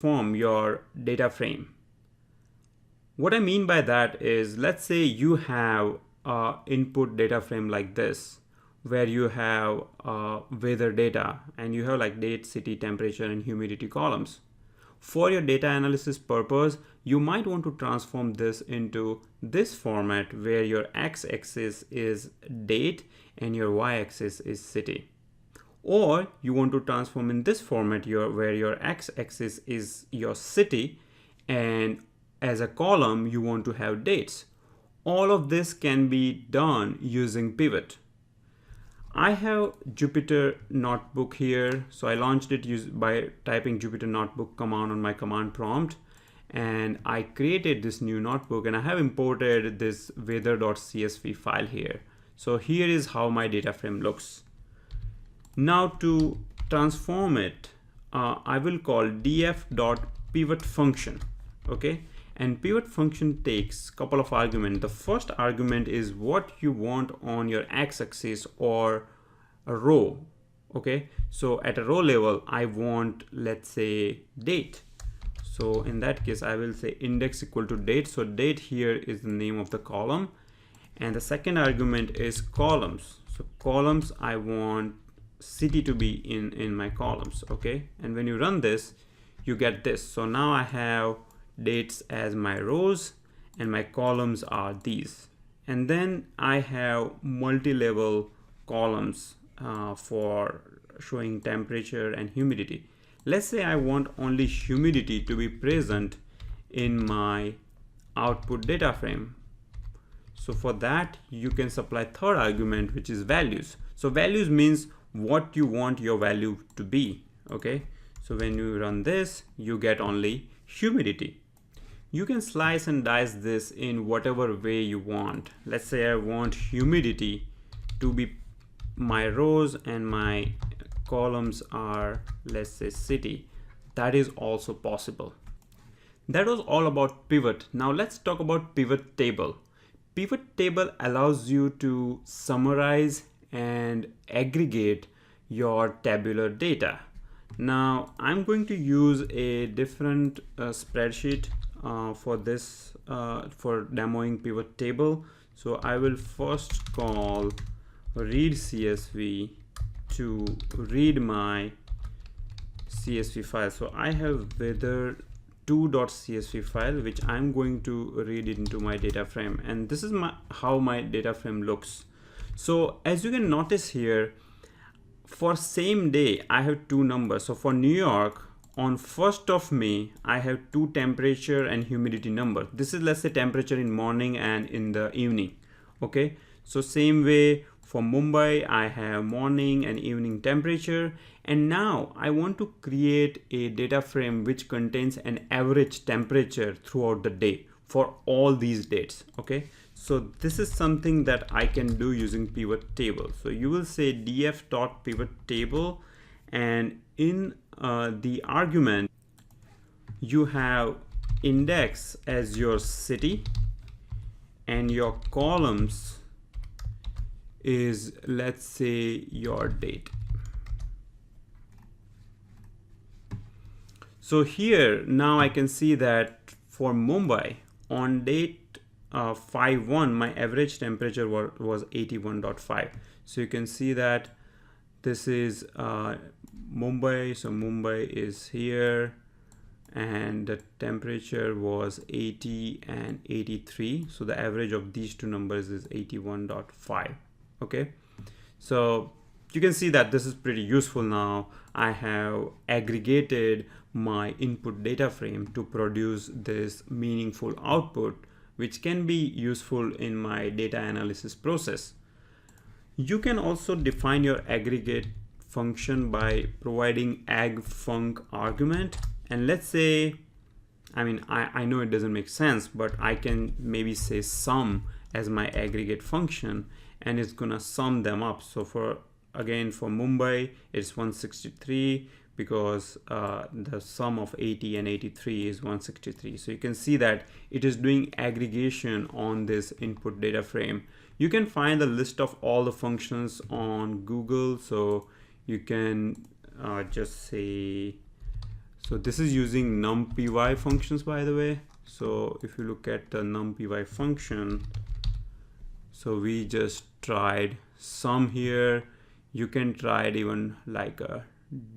form your data frame. What I mean by that is, let's say you have input data frame like this, where you have weather data and you have like date, city, temperature, and humidity columns. For your data analysis purpose, you might want to transform this into this format where your x-axis is date and your y-axis is city. Or you want to transform in this format where your x-axis is your city and as a column you want to have dates. All of this can be done using pivot. I have Jupyter Notebook here, so I launched it by typing Jupyter Notebook command on my command prompt, and I created this new notebook, and I have imported this weather.csv file here. So here is how my data frame looks. Now to transform it, I will call df.pivot function, okay? And pivot function takes a couple of arguments. The first argument is what you want on your x-axis or a row, okay? So at a row level, I want, let's say, date. So in that case, I will say index equal to date. So date here is the name of the column. And the second argument is columns. So columns, I want city to be in my columns, okay? And when you run this, you get this. So now I have dates as my rows and my columns are these. And then I have multi-level columns for showing temperature and humidity. Let's say I want only humidity to be present in my output data frame. So for that, you can supply third argument, which is values. So values means what you want your value to be, okay? So when you run this, you get only humidity. You can slice and dice this in whatever way you want. Let's say I want humidity to be my rows and my columns are, let's say, city. That is also possible. That was all about pivot. Now let's talk about pivot table. Pivot table allows you to summarize and aggregate your tabular data. Now I'm going to use a different spreadsheet for this, for demoing pivot table. So I will first call read CSV to read my CSV file. So I have weather2.csv file, which I'm going to read it into my data frame. And this is how my data frame looks. So as you can notice here, for same day, I have two numbers. So for New York, on 1st of May, I have two temperature and humidity numbers. This is, let's say, temperature in morning and in the evening. Okay. So same way for Mumbai, I have morning and evening temperature. And now I want to create a data frame which contains an average temperature throughout the day for all these dates. Okay. So this is something that I can do using pivot table. So you will say df.pivot table, and in the argument, you have index as your city and your columns is, let's say, your date. So here now I can see that for Mumbai on date 5/1, my average temperature was 81.5. So you can see that this is Mumbai. So Mumbai is here and the temperature was 80 and 83. So the average of these two numbers is 81.5. Okay, so you can see that this is pretty useful. Now I have aggregated my input data frame to produce this meaningful output, which can be useful in my data analysis process. You can also define your aggregate function by providing aggfunc argument. And let's say, I know it doesn't make sense, but I can maybe say sum as my aggregate function, and it's gonna sum them up. So for Mumbai, it's 163 because the sum of 80 and 83 is 163. So you can see that it is doing aggregation on this input data frame. You can find the list of all the functions on Google. So you can just say So this is using numpy functions, by the way. So if you look at the numpy function, so we just tried sum here. You can try it even like a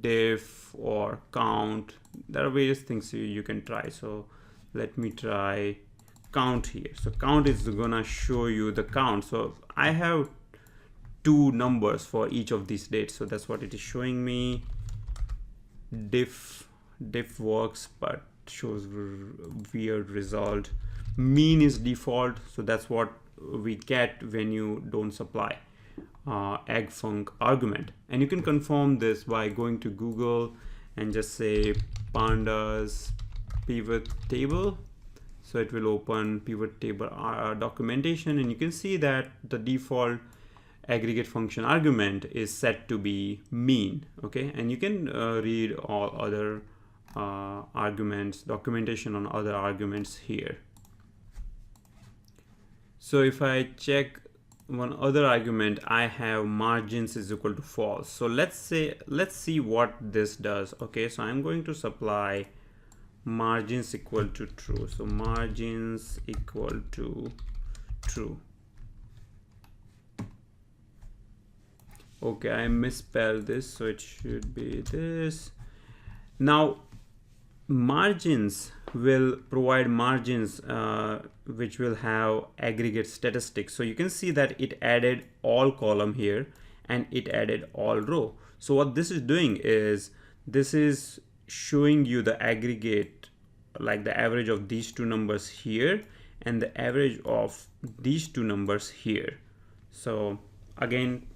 diff or count. There are various things you can try. So let me try count here. So count is gonna show you the count. So I have two numbers for each of these dates, so that's what it is showing me. Diff works but shows weird result. Mean is default, so that's what we get when you don't supply aggfunc argument. And you can confirm this by going to Google and just say pandas pivot table. So it will open pivot table documentation, and you can see that the default aggregate function argument is set to be mean. Okay, and you can read all other arguments, documentation on other arguments here. So if I check one other argument, I have margins is equal to false. So let's see what this does. Okay, so I'm going to supply margins equal to true. So margins equal to true. Okay, I misspelled this, so it should be this. Now margins will provide margins which will have aggregate statistics. So you can see that it added all column here and it added all row. So what this is doing is this is showing you the aggregate, like the average of these two numbers here and the average of these two numbers here. So again,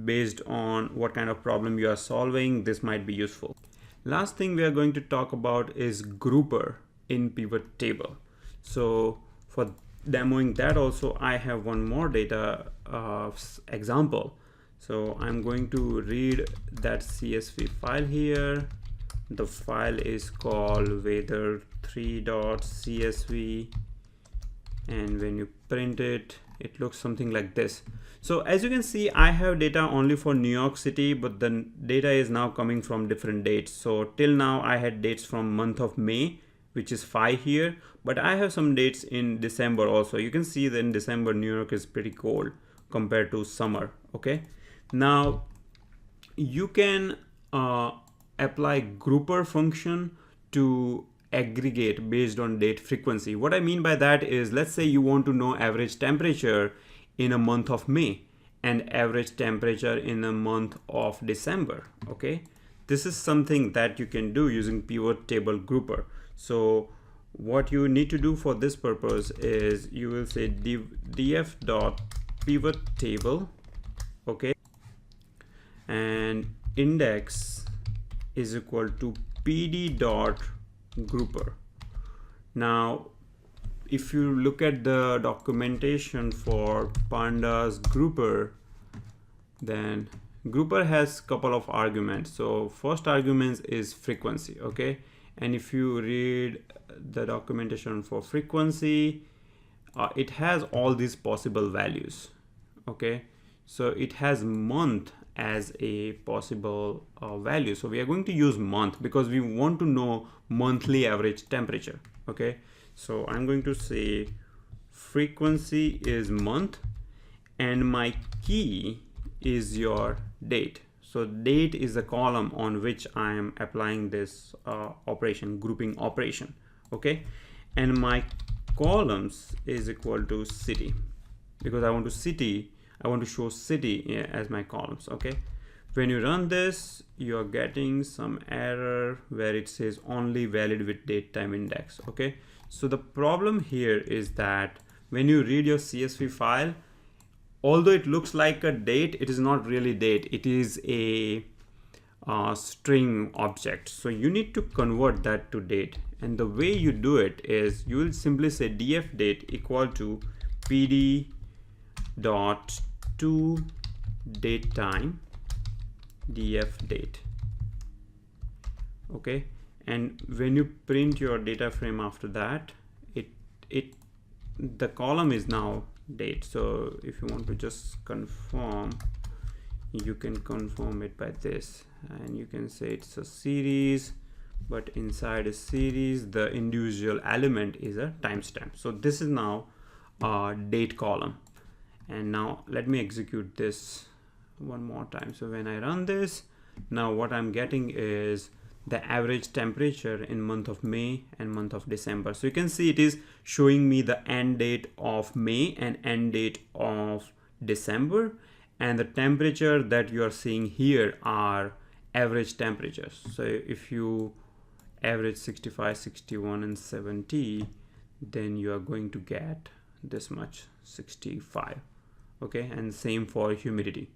based on what kind of problem you are solving, this might be useful. Last thing we are going to talk about is grouper in pivot table. So for demoing that also, I have one more data example. So I'm going to read that CSV file here. The file is called weather3.csv, and when you print it, it looks something like this. So as you can see, I have data only for New York City, but the data is now coming from different dates. So till now I had dates from month of May, which is 5 here, but I have some dates in December also. You can see that in December, New York is pretty cold compared to summer. Okay, now you can apply grouper function to aggregate based on date frequency. What I mean by that is, let's say you want to know average temperature in a month of May and average temperature in a month of December. Okay, this is something that you can do using pivot table grouper. So what you need to do for this purpose is you will say df.pivot table, okay, and index is equal to pd.grouper. Now if you look at the documentation for pandas grouper, then grouper has couple of arguments. So first argument is frequency. Okay, and if you read the documentation for frequency, it has all these possible values. Okay, so it has month as a possible value. So we are going to use month because we want to know monthly average temperature. Okay, so I'm going to say frequency is month and my key is your date. So date is the column on which I am applying this operation, grouping operation. Okay, and my columns is equal to city because I want to show city as my columns. Okay, when you run this, you are getting some error where it says only valid with date time index. Okay, so the problem here is that when you read your CSV file, although it looks like a date, it is not really date. It is a string object. So you need to convert that to date. And the way you do it is you will simply say df date equal to pd dot to date time df date. Okay, and when you print your data frame after that, the column is now date. So if you want to just confirm, you can confirm it by this, and you can say it's a series but inside a series, the individual element is a timestamp. So this is now a date column. And now let me execute this one more time. So when I run this, now what I'm getting is the average temperature in month of May and month of December. So you can see it is showing me the end date of May and end date of December, and the temperature that you are seeing here are average temperatures. So if you average 65, 61 and 70, then you are going to get this much, 65. Okay, and same for humidity.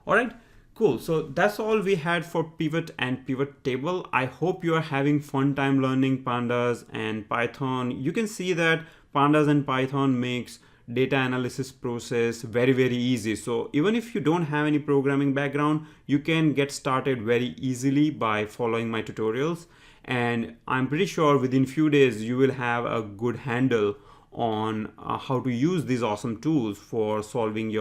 All right, cool. So that's all we had for pivot and pivot table. I hope you are having fun time learning Pandas and Python. You can see that Pandas and Python makes data analysis process very, very easy. So even if you don't have any programming background, you can get started very easily by following my tutorials. And I'm pretty sure within few days, you will have a good handle on how to use these awesome tools for solving your